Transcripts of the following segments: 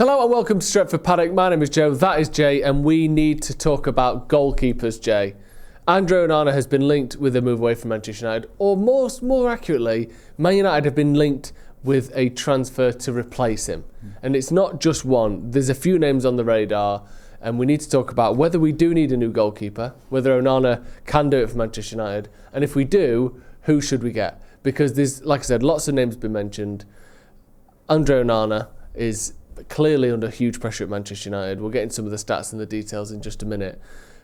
Hello and welcome to Stretford Paddock. My name is Joe, that is Jay, and we need to talk about goalkeepers, Jay. Andre Onana has been linked with a move away from Manchester United, or more accurately, Man United have been linked with a transfer to replace him. And it's not just one, there's a few names on the radar, and we need to talk about whether we do need a new goalkeeper, whether Onana can do it for Manchester United, and if we do, who should we get? Because there's, like I said, lots of names have been mentioned. Andre Onana is clearly under huge pressure at Manchester United. We'll get into some of the stats and the details in just a minute.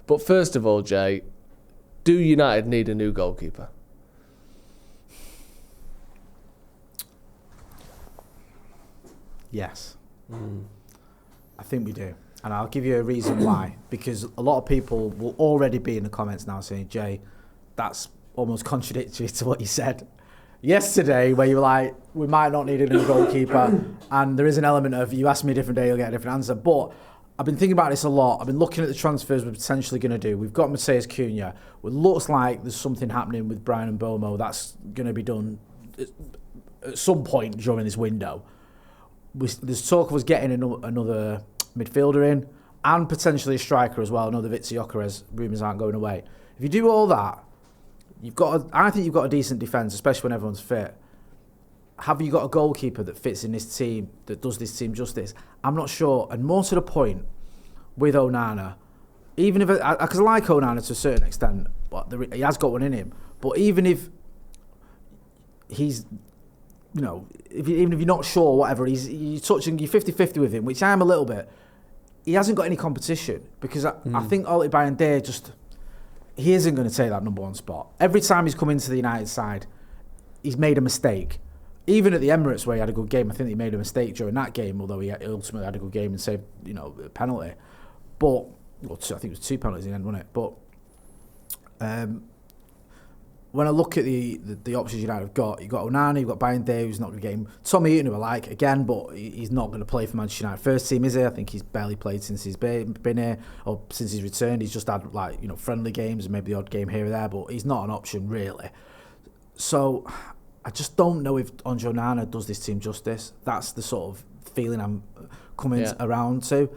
But first of all, Jay, do United need a new goalkeeper? Yes. I think we do. And I'll give you a reason why. Because a lot of people will already be in the comments now saying, Jay, that's almost contradictory to what you said yesterday, where you were like, we might not need a new goalkeeper. And there is an element of, you ask me a different day, you'll get a different answer. But I've been thinking about this a lot. I've been looking at the transfers we're potentially going to do. We've got Matheus Cunha. It looks like there's something happening with Brian and Bomo that's going to be done at some point during this window. There's talk of us getting another midfielder in and potentially a striker as well. Another Vitsi Gyökeres. Rumours aren't going away. If you do all that, I think you've got a decent defence, especially when everyone's fit. Have you got a goalkeeper that fits in this team, that does this team justice? I'm not sure. And more to the point, with Onana, even if, because I like Onana to a certain extent, but he has got one in him. But even if he's, even if you're not sure, whatever, you're 50-50 with him, which I am a little bit. He hasn't got any competition because I think Ole Bayern just. He isn't going to take that number one spot. Every time he's come into the United side, he's made a mistake. Even at the Emirates where he had a good game, I think he made a mistake during that game, although he ultimately had a good game and saved, a penalty. But, I think it was 2 penalties in the end, wasn't it? But when I look at the options United have got, you've got Onana, you've got Bayern who's not going to get him. Tommy Eaton, who I like, again, but he's not going to play for Manchester United first team, is he? I think he's barely played since he's been here, or since he's returned. He's just had, friendly games and maybe the odd game here or there, but he's not an option, really. So I just don't know if Andre Onana does this team justice. That's the sort of feeling I'm coming around to.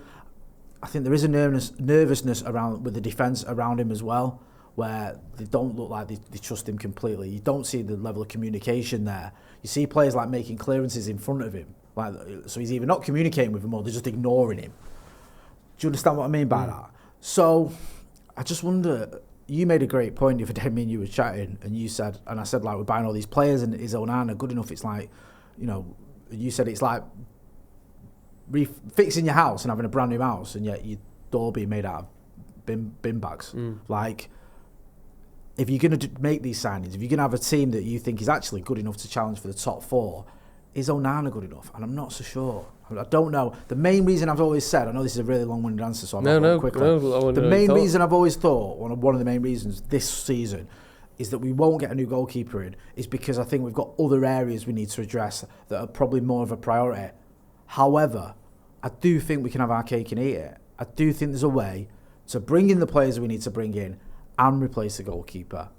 I think there is a nervousness around with the defence around him as well, where they don't look like they trust him completely. You don't see the level of communication there. You see players like making clearances in front of him, so he's either not communicating with them or they're just ignoring him. Do you understand what I mean by that? So I just wonder. You made a great point the other day. Me and you were chatting, and you said, and I said, we're buying all these players, and is Onana good enough? It's like, you said it's like fixing your house and having a brand new house, and yet your door being made out of bin bags. If you're going to make these signings, if you're going to have a team that you think is actually good enough to challenge for the top four, is Onana good enough? And I'm not so sure. I don't know. The main reason I've always said, I know this is a really long-winded answer, so I'm not going quickly. The main reason I've always thought, one of the main reasons this season, is that we won't get a new goalkeeper in, is because I think we've got other areas we need to address that are probably more of a priority. However, I do think we can have our cake and eat it. I do think there's a way to bring in the players we need to bring in and replace the goalkeeper.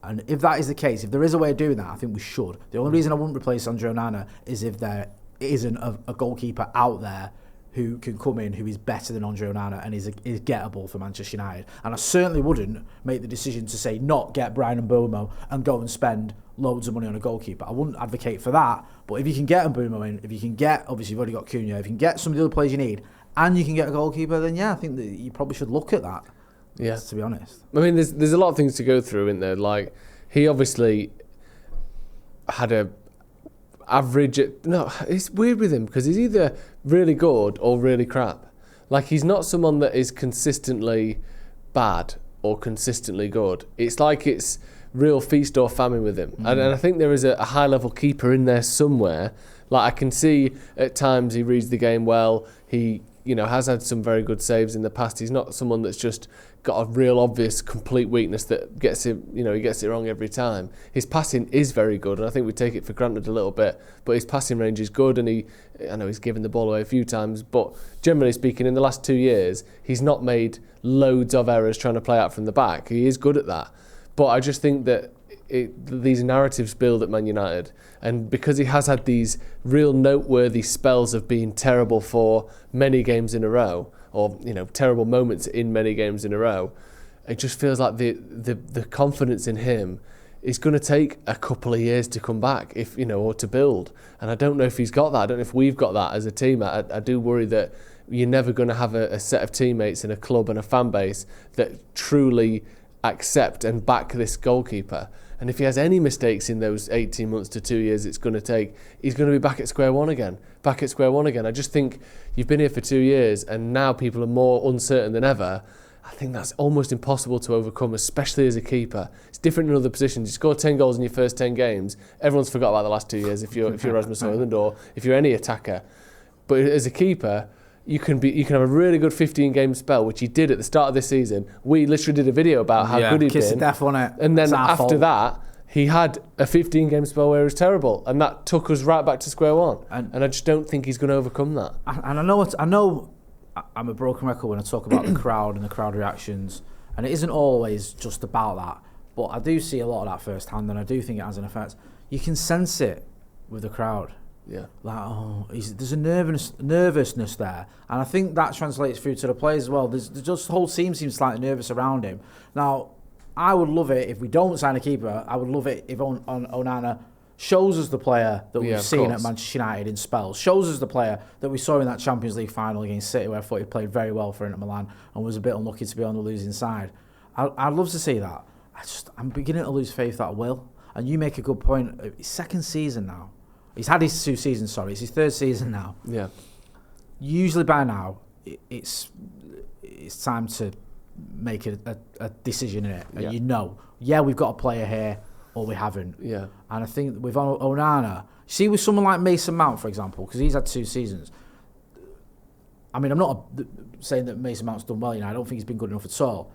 And if that is the case, if there is a way of doing that, I think we should. The only reason I wouldn't replace Andre Onana is if there isn't a goalkeeper out there who can come in who is better than Andre Onana and is gettable for Manchester United. And I certainly wouldn't make the decision to say not get Brian Mbeumo and go and spend loads of money on a goalkeeper. I wouldn't advocate for that. But if you can get Mbeumo in, if you can get, obviously you've already got Cunha, if you can get some of the other players you need and you can get a goalkeeper, then I think that you probably should look at that. Yeah, to be honest. I mean, there's a lot of things to go through in there. Like, he obviously had a average. It's weird with him because he's either really good or really crap. Like, he's not someone that is consistently bad or consistently good. It's like it's real feast or famine with him. And I think there is a high-level keeper in there somewhere. Like, I can see at times he reads the game well. He has had some very good saves in the past. He's not someone that's just got a real obvious complete weakness that gets him, he gets it wrong every time. His passing is very good, and I think we take it for granted a little bit, but his passing range is good, and I know he's given the ball away a few times, but generally speaking, in the last 2 years, he's not made loads of errors trying to play out from the back. He is good at that. But I just think that these narratives build at Man United, and because he has had these real noteworthy spells of being terrible for many games in a row, or terrible moments in many games in a row, it just feels like the confidence in him is going to take a couple of years to come back, or to build. And I don't know if he's got that. I don't know if we've got that as a team. I do worry that you're never going to have a set of teammates in a club and a fan base that truly accept and back this goalkeeper. And if he has any mistakes in those 18 months to 2 years it's going to take, he's going to be back at square one again. I just think you've been here for 2 years and now people are more uncertain than ever. I think that's almost impossible to overcome, especially as a keeper. It's different in other positions. You score 10 goals in your first 10 games, everyone's forgot about the last 2 years if you're Rasmus Højlund or if you're any attacker. But as a keeper, you can have a really good 15-game spell, which he did at the start of this season. We literally did a video about how good he'd kiss been. the death on it. And then after that, he had a 15-game spell where it was terrible, and that took us right back to square one. And I just don't think he's going to overcome that. And I know I'm a broken record when I talk about the crowd and the crowd reactions, and it isn't always just about that. But I do see a lot of that firsthand, and I do think it has an effect. You can sense it with the crowd. Yeah. There's a nervousness there, and I think that translates through to the players as well. There's just the whole team seems slightly nervous around him. Now, I would love it if we don't sign a keeper. I would love it if Onana shows us the player that we've seen at Manchester United in spells. Shows us the player that we saw in that Champions League final against City, where I thought he played very well for Inter Milan and was a bit unlucky to be on the losing side. I'd love to see that. I'm beginning to lose faith that I will. And you make a good point. His second season now. He's had his 2 seasons, sorry. It's his 3rd season now. Yeah. Usually by now, it's time to make a decision in it. And we've got a player here, or we haven't. Yeah. And I think with Onana, see with someone like Mason Mount, for example, because he's had 2 seasons. I mean, I'm not saying that Mason Mount's done well, I don't think he's been good enough at all.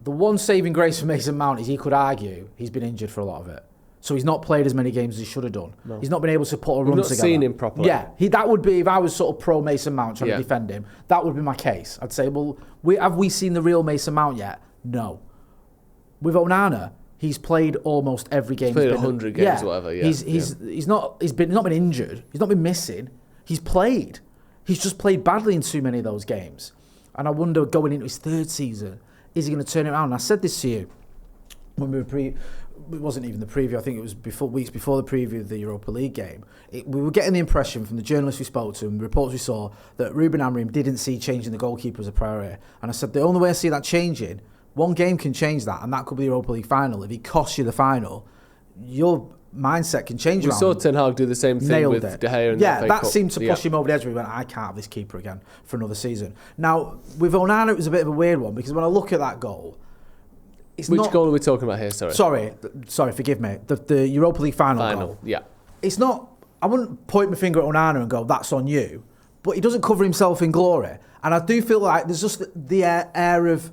The one saving grace for Mason Mount is he could argue he's been injured for a lot of it. So he's not played as many games as he should have done. No. He's not been able to put a run together. We've not seen him properly. Yeah, that would be, if I was sort of pro Mason Mount trying to defend him, that would be my case. I'd say, well, have we seen the real Mason Mount yet? No. With Onana, he's played almost every game. He's played 100 games or whatever. Yeah. He's not been injured. He's not been missing. He's played. He's just played badly in too many of those games. And I wonder, going into his 3rd season, is he going to turn it around? And I said this to you when we were it wasn't even the preview. I think it was weeks before the preview of the Europa League game. We were getting the impression from the journalists we spoke to and the reports we saw that Ruben Amorim didn't see changing the goalkeeper as a priority. And I said the only way I see that changing, one game can change that, and that could be the Europa League final. If he costs you the final, your mindset can change. We saw Ten Hag do the same thing with De Gea and the FA Cup. That seemed to push him over the edge. We went, I can't have this keeper again for another season. Now with Onana, it was a bit of a weird one because when I look at that goal. Which goal are we talking about here? Sorry, forgive me. The Europa League final goal. Yeah. It's not. I wouldn't point my finger at Onana and go, "That's on you," but he doesn't cover himself in glory, and I do feel like there's just the air of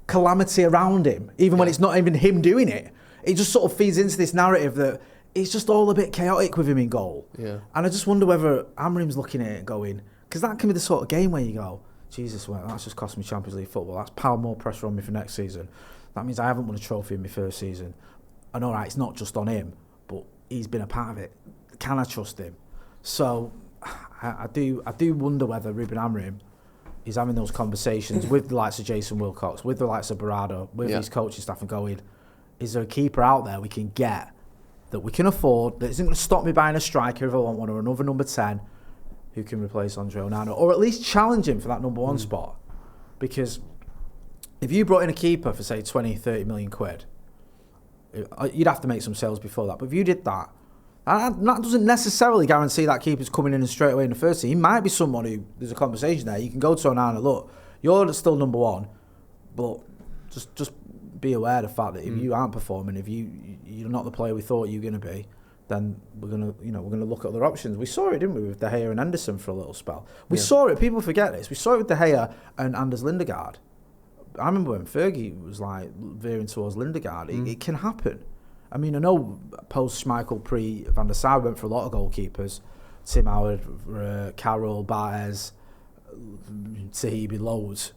calamity around him, even when it's not even him doing it. It just sort of feeds into this narrative that it's just all a bit chaotic with him in goal. Yeah. And I just wonder whether Amorim's looking at it and going, because that can be the sort of game where you go, Jesus, well, that's just cost me Champions League football. That's piled more pressure on me for next season. That means I haven't won a trophy in my 1st season. And all right, it's not just on him, but he's been a part of it. Can I trust him? So I do wonder whether Ruben Amorim is having those conversations with the likes of Jason Wilcox, with the likes of Barado, with his coaching staff, and going, is there a keeper out there we can get that we can afford that isn't going to stop me buying a striker if I want one, or another number 10 who can replace Andre Onana, or at least challenge him for that number 1 spot? Because if you brought in a keeper for, say, 20, 30 million quid, you'd have to make some sales before that. But if you did that, that doesn't necessarily guarantee that keeper's coming in and straight away in the 1st team. He might be someone who, there's a conversation there. You can go to Onana, look, you're still number 1, but just be aware of the fact that if you aren't performing, if you're not the player we thought you were going to be, then we're gonna look at other options. We saw it, didn't we, with De Gea and Henderson for a little spell. We saw it. People forget this. We saw it with De Gea and Anders Lindegaard. I remember when Fergie was like veering towards Lindegaard. It can happen. I mean, I know post Schmeichel, pre Van der Sar went for a lot of goalkeepers. Tim Howard, Carroll, Baez, Tahibi, loads.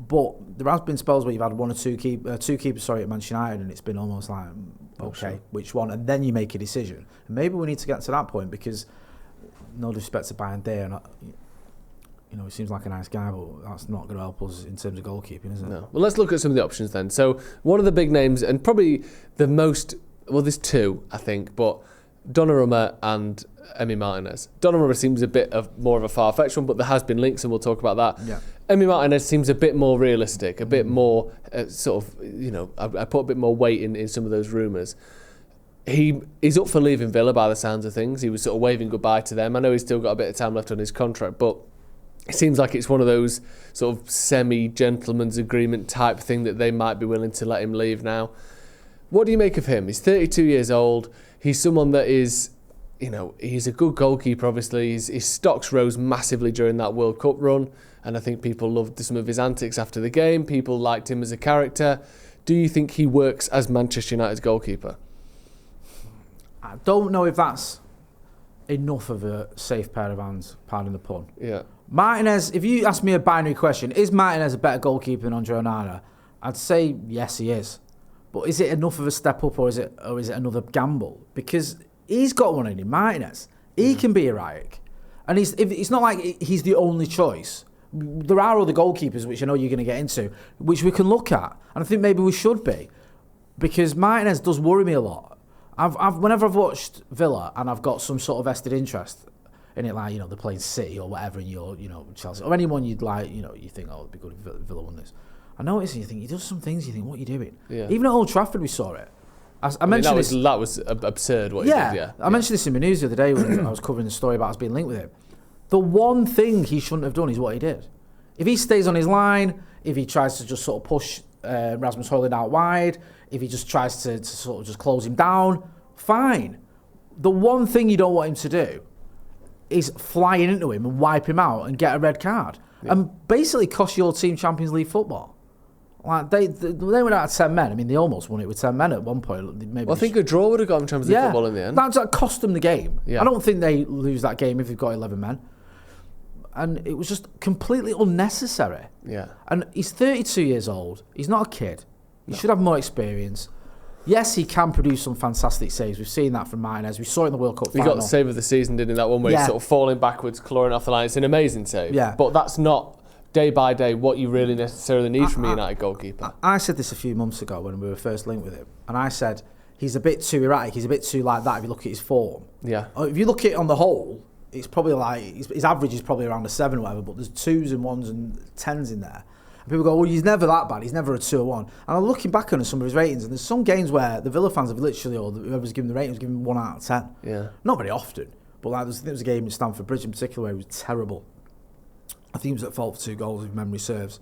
But there has been spells where you've had two keepers at Manchester United, and it's been almost like, okay, which one? And then you make a decision. And maybe we need to get to that point, because no disrespect to Bayern Day, and he seems like a nice guy, but that's not going to help us in terms of goalkeeping, is it? No. Well, let's look at some of the options then. So one of the big names, and probably the most, well, there's two, I think, but Donnarumma and Emi Martinez. Donnarumma seems a bit more of a far-fetched one, but there has been links, and we'll talk about that. Yeah. Emi Martinez seems a bit more realistic, a bit more sort of, I put a bit more weight in some of those rumours. He's up for leaving Villa by the sounds of things. He was sort of waving goodbye to them. I know he's still got a bit of time left on his contract, but it seems like it's one of those sort of semi-gentleman's agreement type thing that they might be willing to let him leave now. What do you make of him? He's 32 years old. He's someone that is, he's a good goalkeeper, obviously. His stocks rose massively during that World Cup run, and I think people loved some of his antics after the game. People liked him as a character. Do you think he works as Manchester United's goalkeeper? I don't know if that's enough of a safe pair of hands, pardon the pun. Yeah. Martinez, if you ask me a binary question, is Martinez a better goalkeeper than Andre Onana? I'd say yes, he is. But is it enough of a step up, or is it another gamble? Because he's got one in him, Martinez. He can be erratic. And it's not like he's the only choice. There are other goalkeepers, which I know you're going to get into, which we can look at. And I think maybe we should be. Because Martinez does worry me a lot. Whenever I've watched Villa and I've got some sort of vested interest in it, like, they're playing City or whatever, and you're, Chelsea, or anyone you'd like, you think, oh, it'd be good if Villa won this. I notice, and you think, he does some things, you think, what are you doing? Yeah. Even at Old Trafford, we saw it. I mentioned that was absurd what he did, yeah. I mentioned this in my news the other day when I was covering the story about us being linked with him. The one thing he shouldn't have done is what he did. If he stays on his line, if he tries to just sort of push Rasmus Højlund out wide, if he just tries to sort of just close him down, fine. The one thing you don't want him to do is flying into him and wipe him out and get a red card. Yeah. And basically cost your team Champions League football. Like they went out of 10 men. I mean, they almost won it with 10 men at one point. Maybe I think a draw would have got them Champions League football in the end. That cost them the game. Yeah. I don't think they lose that game if they've got 11 men. And it was just completely unnecessary. Yeah. And he's 32 years old. He's not a kid. He should have more experience. Yes, he can produce some fantastic saves. We've seen that from Martinez. We saw it in the World Cup final. He got the save of the season, didn't he? That one where he's sort of falling backwards, clawing off the line. It's an amazing save. Yeah. But that's not, day by day, what you really necessarily need from a United goalkeeper. I said this a few months ago when we were first linked with him. And I said, he's a bit too erratic. He's a bit too like that if you look at his form. Yeah. If you look at it on the whole, it's probably like, his average is probably around a 7 or whatever, but there's 2s and 1s and 10s in there. People go, well, he's never that bad. He's never a 2 or 1. And I'm looking back on some of his ratings, and there's some games where the Villa fans have literally, or whoever's giving the rating, was giving him 1 out of 10. Yeah. Not very often, but like, I think there was a game in Stamford Bridge in particular where he was terrible. I think he was at fault for 2 goals, if memory serves.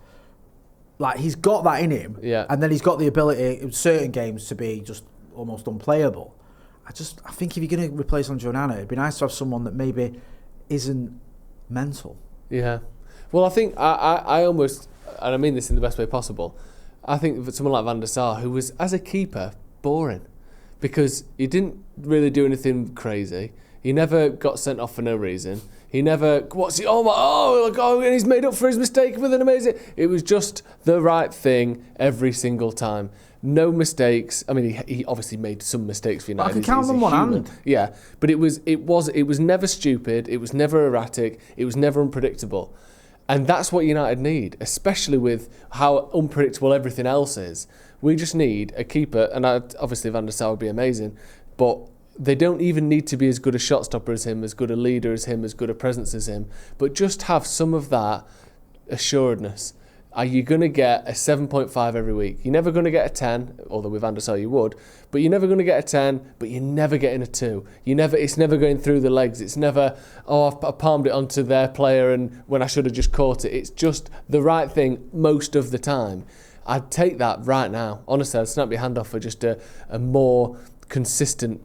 Like, he's got that in him, and then he's got the ability in certain games to be just almost unplayable. I think if you're going to replace Andre Onana, it'd be nice to have someone that maybe isn't mental. Yeah. Well, I think I almost, and I mean this in the best way possible, I think for someone like Van der Sar, who was, as a keeper, boring. Because he didn't really do anything crazy. He never got sent off for no reason. He never, and he's made up for his mistake with an amazing... It was just the right thing every single time. No mistakes. I mean, he obviously made some mistakes for United. I can count them one hand. Yeah, but it was never stupid. It was never erratic. It was never unpredictable. And that's what United need, especially with how unpredictable everything else is. We just need a keeper, and obviously Van der Sar would be amazing, but they don't even need to be as good a shot stopper as him, as good a leader as him, as good a presence as him, but just have some of that assuredness. Are you going to get a 7.5 every week? You're never going to get a 10, although with Van der Sar you would, but you're never going to get a 10, but you're never getting a 2. It's never going through the legs. It's never, I palmed it onto their player and when I should have just caught it. It's just the right thing most of the time. I'd take that right now. Honestly, I'd snap your hand off for just a more consistent,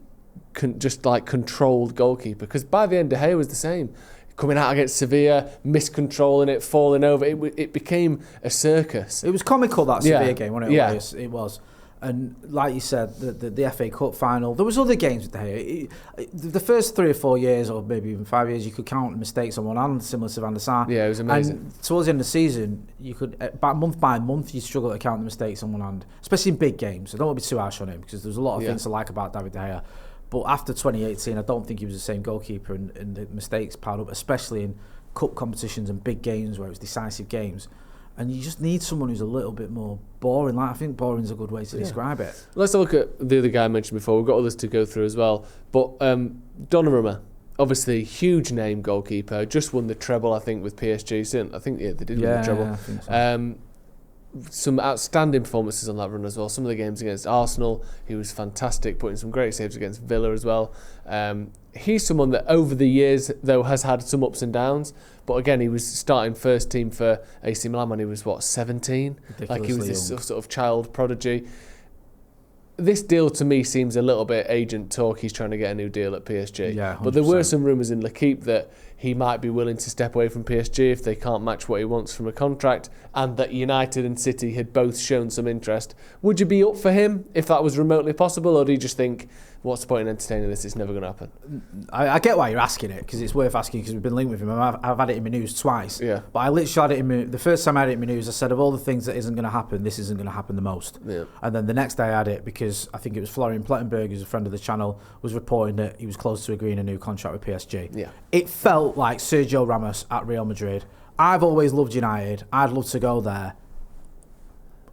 just like controlled goalkeeper. Because by the end, De Gea was the same. Coming out against Sevilla, miscontrolling it, falling over. It became a circus. It was comical, that Sevilla game, wasn't it? Yeah. It was. And like you said, the FA Cup final, there was other games with De Gea. The first 3 or 4 years, or maybe even 5 years, you could count mistakes on one hand, similar to Van der Sar. Yeah, it was amazing. And towards the end of the season, you could, month by month, you struggle to count the mistakes on one hand, especially in big games. I don't want to be too harsh on him, because there's a lot of things to like about David De Gea. But after 2018, I don't think he was the same goalkeeper, and the mistakes piled up, especially in cup competitions and big games where it was decisive games. And you just need someone who's a little bit more boring. Like, I think boring's a good way to describe it. Let's have a look at the other guy I mentioned before. We've got others to go through as well. But Donnarumma, obviously huge name goalkeeper, just won the treble, I think, with PSG. I think they did win the treble. Yeah, I think so. Some outstanding performances on that run as well. Some of the games against Arsenal, he was fantastic, putting some great saves against Villa as well. He's someone that over the years, though, has had some ups and downs. But again, he was starting first team for AC Milan when he was, 17? Like, he was this sort of child prodigy. This deal to me seems a little bit agent talk. He's trying to get a new deal at PSG. Yeah, 100%. But there were some rumours in L'Équipe that he might be willing to step away from PSG if they can't match what he wants from a contract, and that United and City had both shown some interest. Would you be up for him if that was remotely possible, or do you just think, what's the point in entertaining this? It's never going to happen. I get why you're asking it, because it's worth asking, because we've been linked with him. I've had it in my news twice. Yeah. But I literally had it the first time I had it in my news, I said, of all the things that isn't going to happen, this isn't going to happen the most. Yeah. And then the next day I had it because I think it was Florian Plettenberg, who's a friend of the channel, was reporting that he was close to agreeing a new contract with PSG. Yeah. It felt like Sergio Ramos at Real Madrid. I've always loved United. I'd love to go there.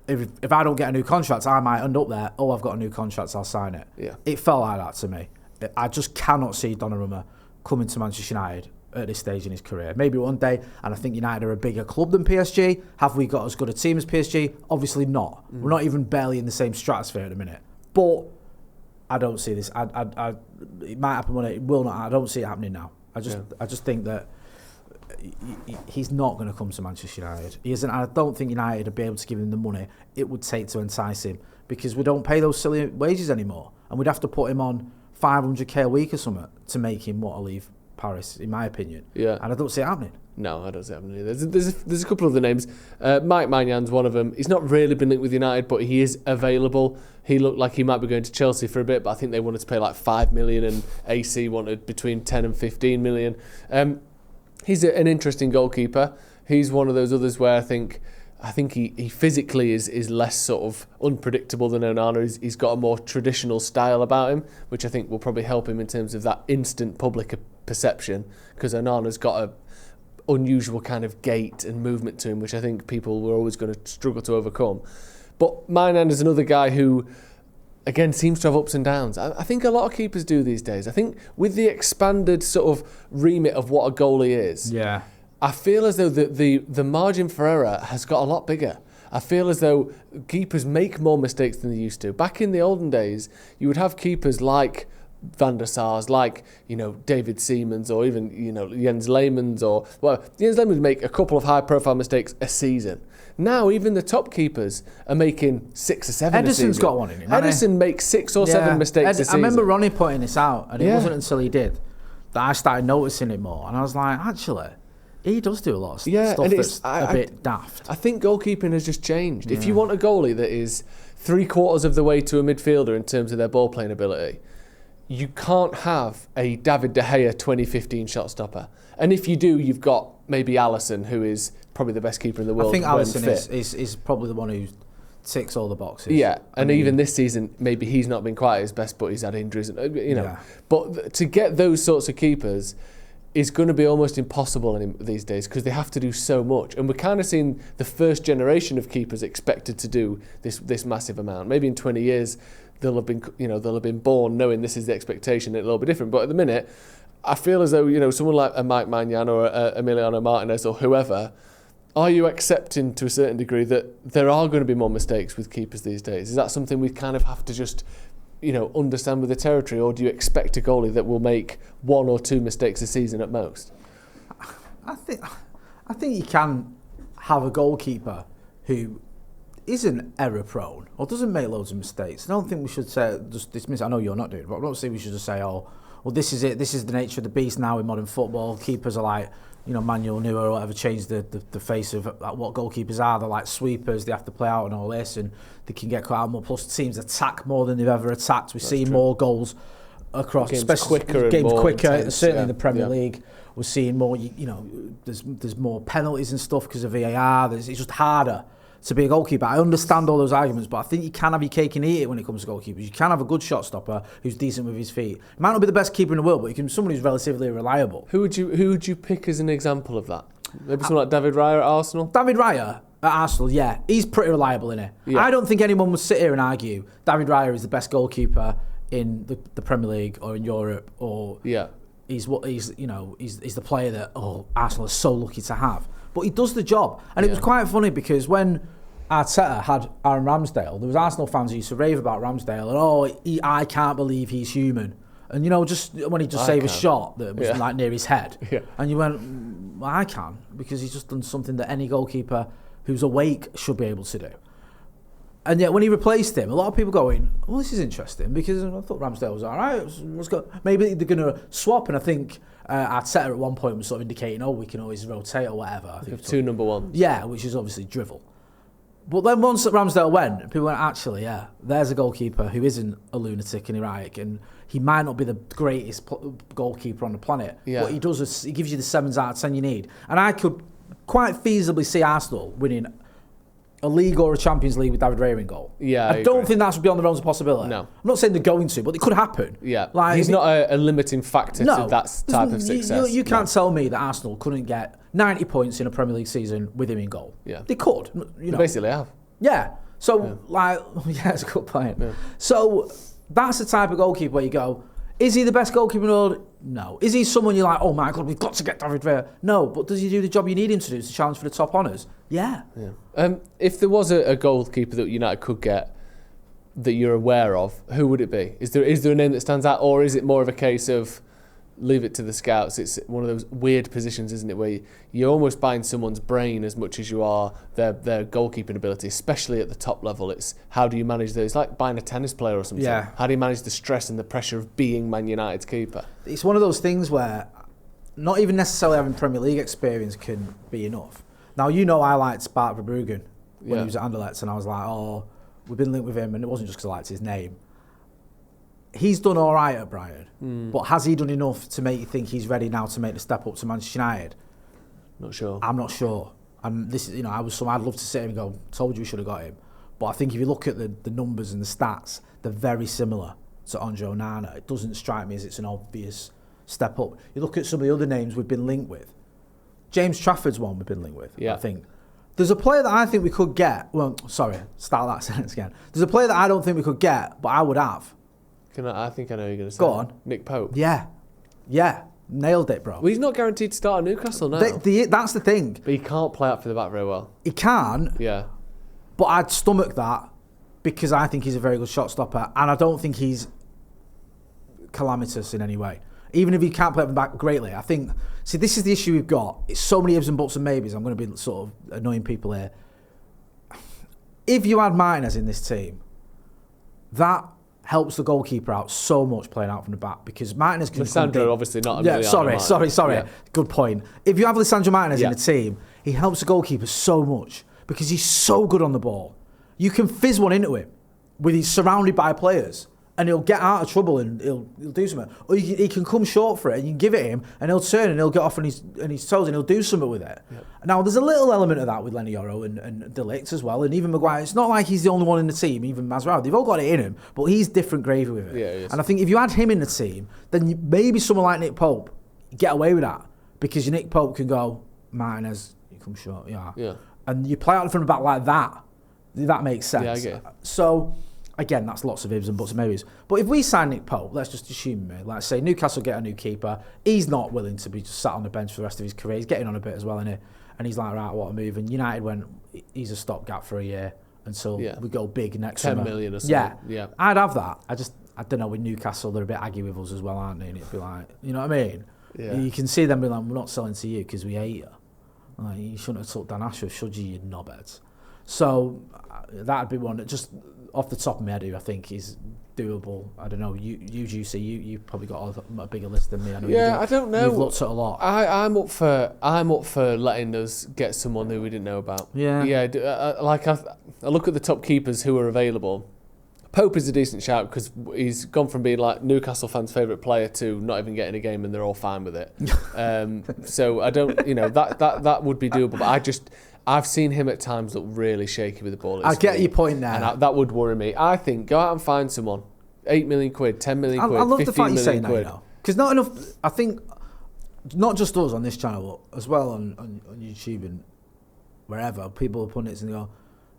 If I don't get a new contract, I might end up there. Oh, I've got a new contract, I'll sign it. Yeah. It felt like that to me. I just cannot see Donnarumma coming to Manchester United at this stage in his career. Maybe one day, and I think United are a bigger club than PSG. Have we got as good a team as PSG? Obviously not. We're not even barely in the same stratosphere at the minute. But I don't see this. It might happen one day. It will not. I don't see it happening now. I just think that he's not going to come to Manchester United. He isn't. I don't think United would be able to give him the money it would take to entice him, because we don't pay those silly wages anymore, and we'd have to put him on 500k a week or something to make him want to leave Paris, in my opinion. Yeah. And I don't see it happening. No, I don't see it happening either. There's a couple of the names. Mike Maignan one of them. He's not really been linked with United, but he is available. He looked like he might be going to Chelsea for a bit, but I think they wanted to pay like 5 million, and AC wanted between 10 and 15 million. He's an interesting goalkeeper. He's one of those others where I think he physically is less sort of unpredictable than Onana. He's got a more traditional style about him, which I think will probably help him in terms of that instant public perception, because Onana's got a unusual kind of gait and movement to him, which I think people were always going to struggle to overcome. But Maignan is another guy who, again, seems to have ups and downs. I think a lot of keepers do these days. I think with the expanded sort of remit of what a goalie is, Yeah. I feel as though the margin for error has got a lot bigger. I feel as though keepers make more mistakes than they used to. Back in the olden days, you would have keepers like Van der Sars, like, David Seamans, or even, Jens Lehmanns, Jens Lehmann would make a couple of high-profile mistakes a season. Now, even the top keepers are making 6 or 7 Edison's a season. got one in him. Edison makes 6 or 7 mistakes a season. I remember Ronnie pointing this out, and it wasn't until he did that I started noticing it more. And I was like, actually, he does do a lot of stuff and that's a bit daft. I think goalkeeping has just changed. If you want a goalie that is 3/4 of the way to a midfielder in terms of their ball playing ability, you can't have a David De Gea 2015 shot stopper. And if you do, you've got maybe Alisson, who is probably the best keeper in the world. I think Alisson is probably the one who ticks all the boxes. Yeah, and even this season, maybe he's not been quite his best, but he's had injuries. But to get those sorts of keepers is going to be almost impossible these days, because they have to do so much. And we're kind of seeing the first generation of keepers expected to do this massive amount. Maybe in 20 years, they'll have been born knowing this is the expectation. It'll all be different. But at the minute, I feel as though someone like a Mike Maignan or a Emiliano Martinez or whoever, are you accepting to a certain degree that there are going to be more mistakes with keepers these days? Is that something we kind of have to just understand with the territory, or do you expect a goalie that will make 1 or 2 mistakes a season at most? I think you can have a goalkeeper who isn't error prone or doesn't make loads of mistakes. I don't think we should just dismiss. I know you're not doing it, but I don't think we should just say, well, this is it. This is the nature of the beast now in modern football. Keepers are like, Manuel Neuer or whatever changed the face of what goalkeepers are. They're like sweepers. They have to play out and all this, and they can get caught out more. Plus, teams attack more than they've ever attacked. We're seeing more goals across, games especially quicker, games quicker. intense, certainly in the Premier League, we're seeing more. There's more penalties and stuff because of VAR. It's just harder to be a goalkeeper. I understand all those arguments, but I think you can have your cake and eat it when it comes to goalkeepers. You can have a good shot stopper who's decent with his feet. He might not be the best keeper in the world, but you can be someone who's relatively reliable. Who would you pick as an example of that? Maybe someone like David Raya at Arsenal? David Raya at Arsenal, yeah. He's pretty reliable, isn't he? Yeah. I don't think anyone would sit here and argue David Raya is the best goalkeeper in the Premier League or in Europe, or he's the player that Arsenal is so lucky to have. But he does the job. And it was quite funny because when Arteta had Aaron Ramsdale, there was Arsenal fans who used to rave about Ramsdale and I can't believe he's human. And just when he just saved a shot that was like near his head, and you went, well, I can, because he's just done something that any goalkeeper who's awake should be able to do. And yet when he replaced him, a lot of people going, well, this is interesting because I thought Ramsdale was all right. Maybe they're going to swap, and I think Arteta at one point was sort of indicating, we can always rotate or whatever. I think two number ones. Yeah, which is obviously drivel. But then once Ramsdale went, people went, actually, there's a goalkeeper who isn't a lunatic and erratic, and he might not be the greatest goalkeeper on the planet. Yeah. What he does is he gives you the 7s out of 10 you need. And I could quite feasibly see Arsenal winning a league or a Champions League with David Raya in goal. Yeah, I don't think that's beyond the realms of possibility. No. I'm not saying they're going to, but it could happen. Yeah, he's not a limiting factor to that type of success. You can't tell me that Arsenal couldn't get 90 points in a Premier League season with him in goal. Yeah. They could. They basically have. Yeah. So, it's a good point. Yeah. So, that's the type of goalkeeper where you go, is he the best goalkeeper in the world? No. Is he someone you're like, oh my God, we've got to get David Raya? No. But does he do the job you need him to do to challenge for the top honours? Yeah. If there was a goalkeeper that United could get that you're aware of, who would it be? Is there a name that stands out, or is it more of a case of leave it to the scouts? It's one of those weird positions, isn't it, where you're almost buying someone's brain as much as you are their goalkeeping ability, especially at the top level. It's how do you manage those? It's like buying a tennis player or something. Yeah. How do you manage the stress and the pressure of being Man United's keeper? It's one of those things where not even necessarily having Premier League experience can be enough. Now, I liked Bart Verbruggen when he was at Anderlecht, and I was like, we've been linked with him, and it wasn't just because I liked his name. He's done all right at Brighton, but has he done enough to make you think he's ready now to make the step up to Manchester United? Not sure. I'm not sure. And this is, I'd love to sit here and go, told you we should have got him. But I think if you look at the numbers and the stats, they're very similar to Andre Onana. It doesn't strike me as it's an obvious step up. You look at some of the other names we've been linked with. James Trafford's one we've been linked with, I think. There's a player that I think we could get. Well, sorry, start that sentence again. There's a player that I don't think we could get, but I would have. I think I know who you're going to say. Go on. Nick Pope. Yeah. Nailed it, bro. Well, he's not guaranteed to start at Newcastle now. That's the thing. But he can't play up for the back very well. He can. Yeah. But I'd stomach that because I think he's a very good shot stopper, and I don't think he's calamitous in any way. Even if he can't play up the back greatly, I think. See, this is the issue we've got. It's so many ifs and buts and maybes. I'm going to be sort of annoying people here. If you had Martinez in this team, that helps the goalkeeper out so much playing out from the back, because Martinez can. Lissandro obviously not. Sorry. Yeah. Good point. If you have Lissandro Martinez in the team, he helps the goalkeeper so much because he's so good on the ball. You can fizz one into him with he's surrounded by players, and he'll get out of trouble and he'll do something. Or he can come short for it, and you can give it him, and he'll turn and he'll get off on his toes and he'll do something with it. Yep. Now, there's a little element of that with Lenny Yoro and De Ligt as well, and even Maguire. It's not like he's the only one in the team, even Masraoui. They've all got it in him, but he's different gravy with it. Yeah, and I think if you had him in the team, then maybe someone like Nick Pope, get away with that, because your Nick Pope can go, Martinez, you come short, yeah. And you play out from the back like that. That makes sense. Yeah, I get it. So, again, that's lots of ifs and buts and maybes. But if we sign Nick Pope, let's just assume, like say Newcastle get a new keeper, he's not willing to be just sat on the bench for the rest of his career. He's getting on a bit as well, isn't he? And he's like, right, what a move. And United went, he's a stopgap for a year until we go big next 10 summer. 10 million or something. Yeah. I'd have that. I don't know, with Newcastle, they're a bit aggy with us as well, aren't they? And it'd be like, you know what I mean? Yeah. You can see them being like, we're not selling to you because we hate you. Like, you shouldn't have took Dan Ashworth, should you knobheads? So that'd be one that just off the top of my head, I think is doable. I don't know. You Juicy, you've probably got a bigger list than me. I know I don't know. You've looked at a lot. I'm up for letting us get someone who we didn't know about. Yeah. I look at the top keepers who are available. Pope is a decent shout because he's gone from being like Newcastle fans' favourite player to not even getting a game and they're all fine with it. So I don't, that would be doable. But I've seen him at times look really shaky with the ball. I get your point there. And that would worry me. I think go out and find someone. 8 million quid, 10 million quid, I love 15 the fact you're saying quid. that, because not enough. I think not just us on this channel, but as well on YouTube and wherever, people are pundits and they go,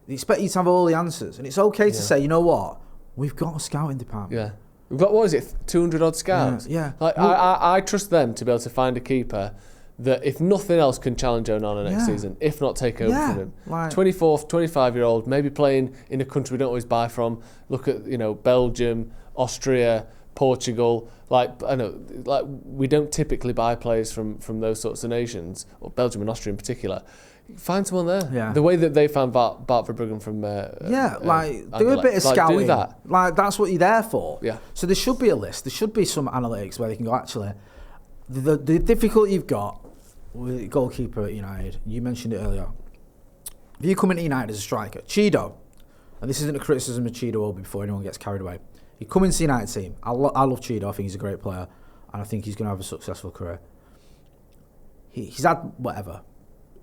they expect you to have all the answers, and it's okay to say, you know what, we've got a scouting department. Yeah, we've got, what is it, 200 odd scouts. Yeah. Like I trust them to be able to find a keeper that, if nothing else, can challenge Onana next season, if not take over from him. Like, 24th, 25-year-old, maybe playing in a country we don't always buy from. Look at Belgium, Austria, Portugal. Like I know, like we don't typically buy players from those sorts of nations, or Belgium and Austria in particular. Find someone there. Yeah. The way that they found Bart Verbruggen from do a bit of scouting. Do that. Like that's what you're there for. Yeah. So there should be a list. There should be some analytics where they can go, actually, the difficulty you've got with goalkeeper at United. You mentioned it earlier. If you come into United as a striker, Chido, and this isn't a criticism of Chido before anyone gets carried away. You come into the United team. I love Chido. I think he's a great player, and I think he's going to have a successful career. He's had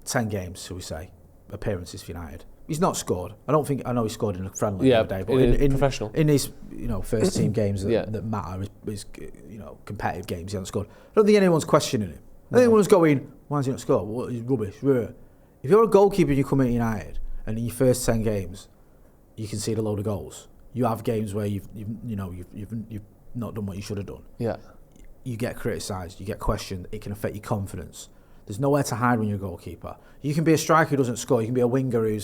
10 games, shall we say, appearances for United. He's not scored. I know he scored in a friendly the other day, but in professional, in his first team games that matter, is competitive games, he hasn't scored. I don't think anyone's questioning him. I think everyone's going, why has he not scored? What is rubbish? If you're a goalkeeper and you come into United and in your first 10 games you concede a load of goals, you have games where you've not done what you should have done. Yeah, you get criticised, you get questioned. It can affect your confidence. There's nowhere to hide when you're a goalkeeper. You can be a striker who doesn't score. You can be a winger who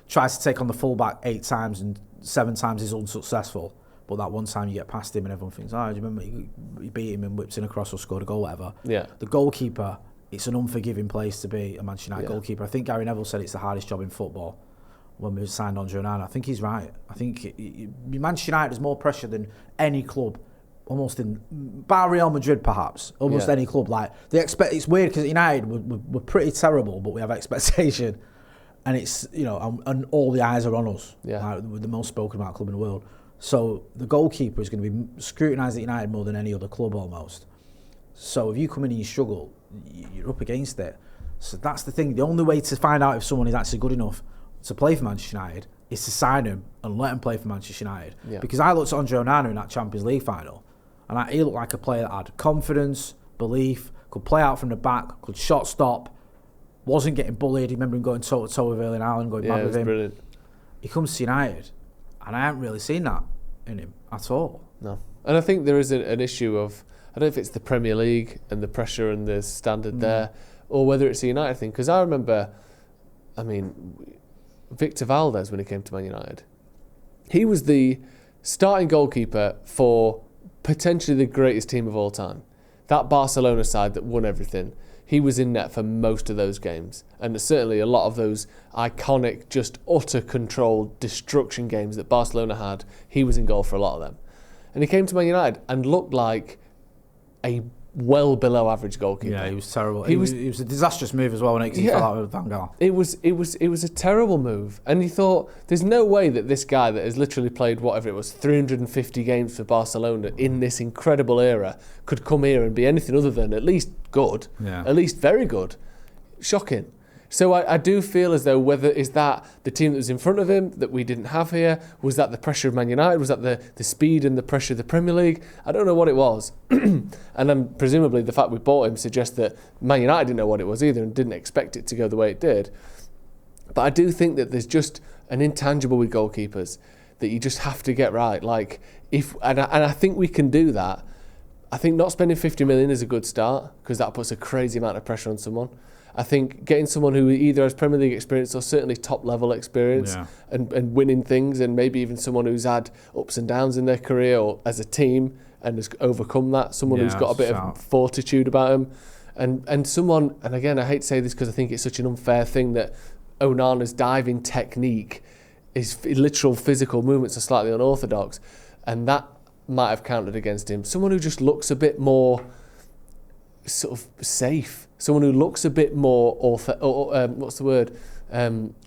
tries to take on the fullback 8 times and 7 times is unsuccessful. But that one time you get past him and everyone thinks, do you remember you beat him and whipped in a cross or scored a goal, whatever. Yeah. The goalkeeper, it's an unforgiving place to be, a Manchester United goalkeeper. I think Gary Neville said it's the hardest job in football when we signed Onana. I think he's right. I think Manchester United has more pressure than any club, almost bar Real Madrid perhaps, almost any club. Like they expect, it's weird because United we're pretty terrible, but we have expectation, and it's and all the eyes are on us. Yeah, like, we're the most spoken about club in the world. So the goalkeeper is going to be scrutinised at United more than any other club almost. So if you come in and you struggle, you're up against it. So that's the thing. The only way to find out if someone is actually good enough to play for Manchester United is to sign him and let him play for Manchester United. Yeah. Because I looked at Andre Onana in that Champions League final, and he looked like a player that had confidence, belief, could play out from the back, could shot stop, wasn't getting bullied. You remember him going toe-to-toe with Erling Haaland, going mad with him. Brilliant. He comes to United, and I haven't really seen that in him at all. No. And I think there is an issue of, I don't know if it's the Premier League and the pressure and the standard there, or whether it's the United thing. Because I remember, Victor Valdez, when he came to Man United, he was the starting goalkeeper for potentially the greatest team of all time. That Barcelona side that won everything. He was in net for most of those games. And certainly a lot of those iconic, just utter control, destruction games that Barcelona had, he was in goal for a lot of them. And he came to Man United and looked like a well below average goalkeeper. Yeah, he was terrible. He was a disastrous move as well when he fell out with Van Gaal. It was a terrible move, and he thought there's no way that this guy that has literally played 350 games for Barcelona in this incredible era could come here and be anything other than at least good, at least very good. Shocking. So I do feel as though is that the team that was in front of him that we didn't have here? Was that the pressure of Man United? Was that the speed and the pressure of the Premier League? I don't know what it was. And then presumably the fact we bought him suggests that Man United didn't know what it was either and didn't expect it to go the way it did. But I do think that there's just an intangible with goalkeepers that you just have to get right. Like and I think we can do that. I think not spending 50 million is a good start because that puts a crazy amount of pressure on someone. I think getting someone who either has Premier League experience or certainly top level experience and winning things, and maybe even someone who's had ups and downs in their career or as a team and has overcome that, someone who's got a bit of fortitude about him, and someone, and again I hate to say this because I think it's such an unfair thing that Onana's diving technique, his literal physical movements are slightly unorthodox, and that might have counted against him. Someone who just looks a bit more sort of safe. Someone who looks a bit more what's the word?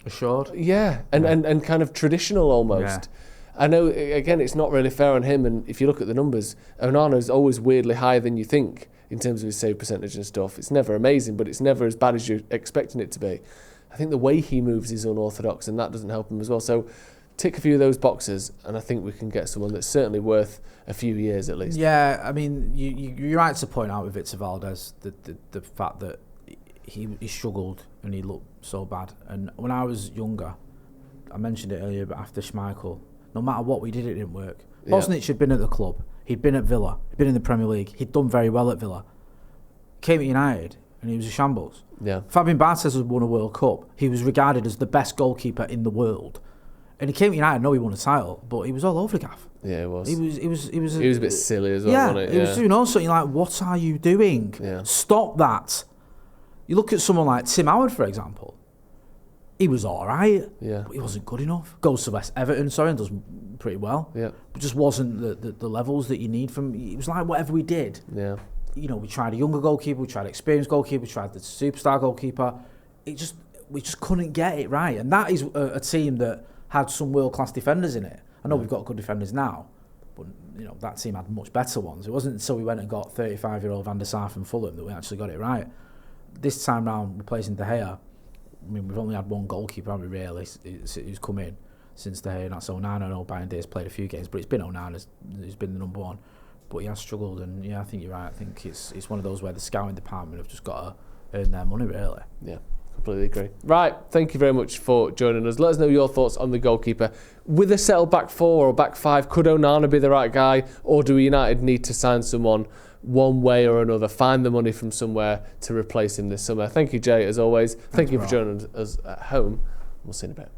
Assured. Yeah, and kind of traditional almost. Yeah. I know, again, it's not really fair on him, and if you look at the numbers, Onana's always weirdly higher than you think in terms of his save percentage and stuff. It's never amazing, but it's never as bad as you're expecting it to be. I think the way he moves is unorthodox, and that doesn't help him as well. So tick a few of those boxes, and I think we can get someone that's certainly worth a few years at least. Yeah, I mean, you're right to point out with Victor Valdez the fact that he struggled and he looked so bad. And when I was younger, I mentioned it earlier, but after Schmeichel, no matter what we did, it didn't work. Bosnich had been at the club. He'd been at Villa. He'd been in the Premier League. He'd done very well at Villa. Came at United, and he was a shambles. Yeah. Fabian Barthez has won a World Cup. He was regarded as the best goalkeeper in the world. And he came to United, I know he won a title, but he was all over the gaff. Yeah, it was. He was a bit silly as well, wasn't it? He was doing all sorts. You're like, what are you doing? Yeah. Stop that. You look at someone like Tim Howard, for example. He was all right, but he wasn't good enough. Goes to Everton, and does pretty well. Yeah. But just wasn't the levels that you need from... It was like whatever we did. Yeah. You know, we tried a younger goalkeeper, we tried an experienced goalkeeper, we tried the superstar goalkeeper. We just couldn't get it right. And that is a team that had some world-class defenders in it. I know we've got good defenders now, but you know that team had much better ones. It wasn't until we went and got 35-year-old Van der Sar from Fulham that we actually got it right. This time round, replacing De Gea, I mean, we've only had one goalkeeper, haven't we, really, who's come in since De Gea, and that's Onana. I know Bayern Day's played a few games, but it's been Onana who's been the number one. But he has struggled, and yeah, I think you're right. I think it's one of those where the scouting department have just got to earn their money, really. Yeah, completely agree. Right, thank you very much for joining us. Let us know your thoughts on the goalkeeper. With a settled back four or back five, could Onana be the right guy, or do United need to sign someone one way or another, find the money from somewhere to replace him this summer? Thank you, Jay, as always. Thank you for joining us at home. We'll see you in a bit.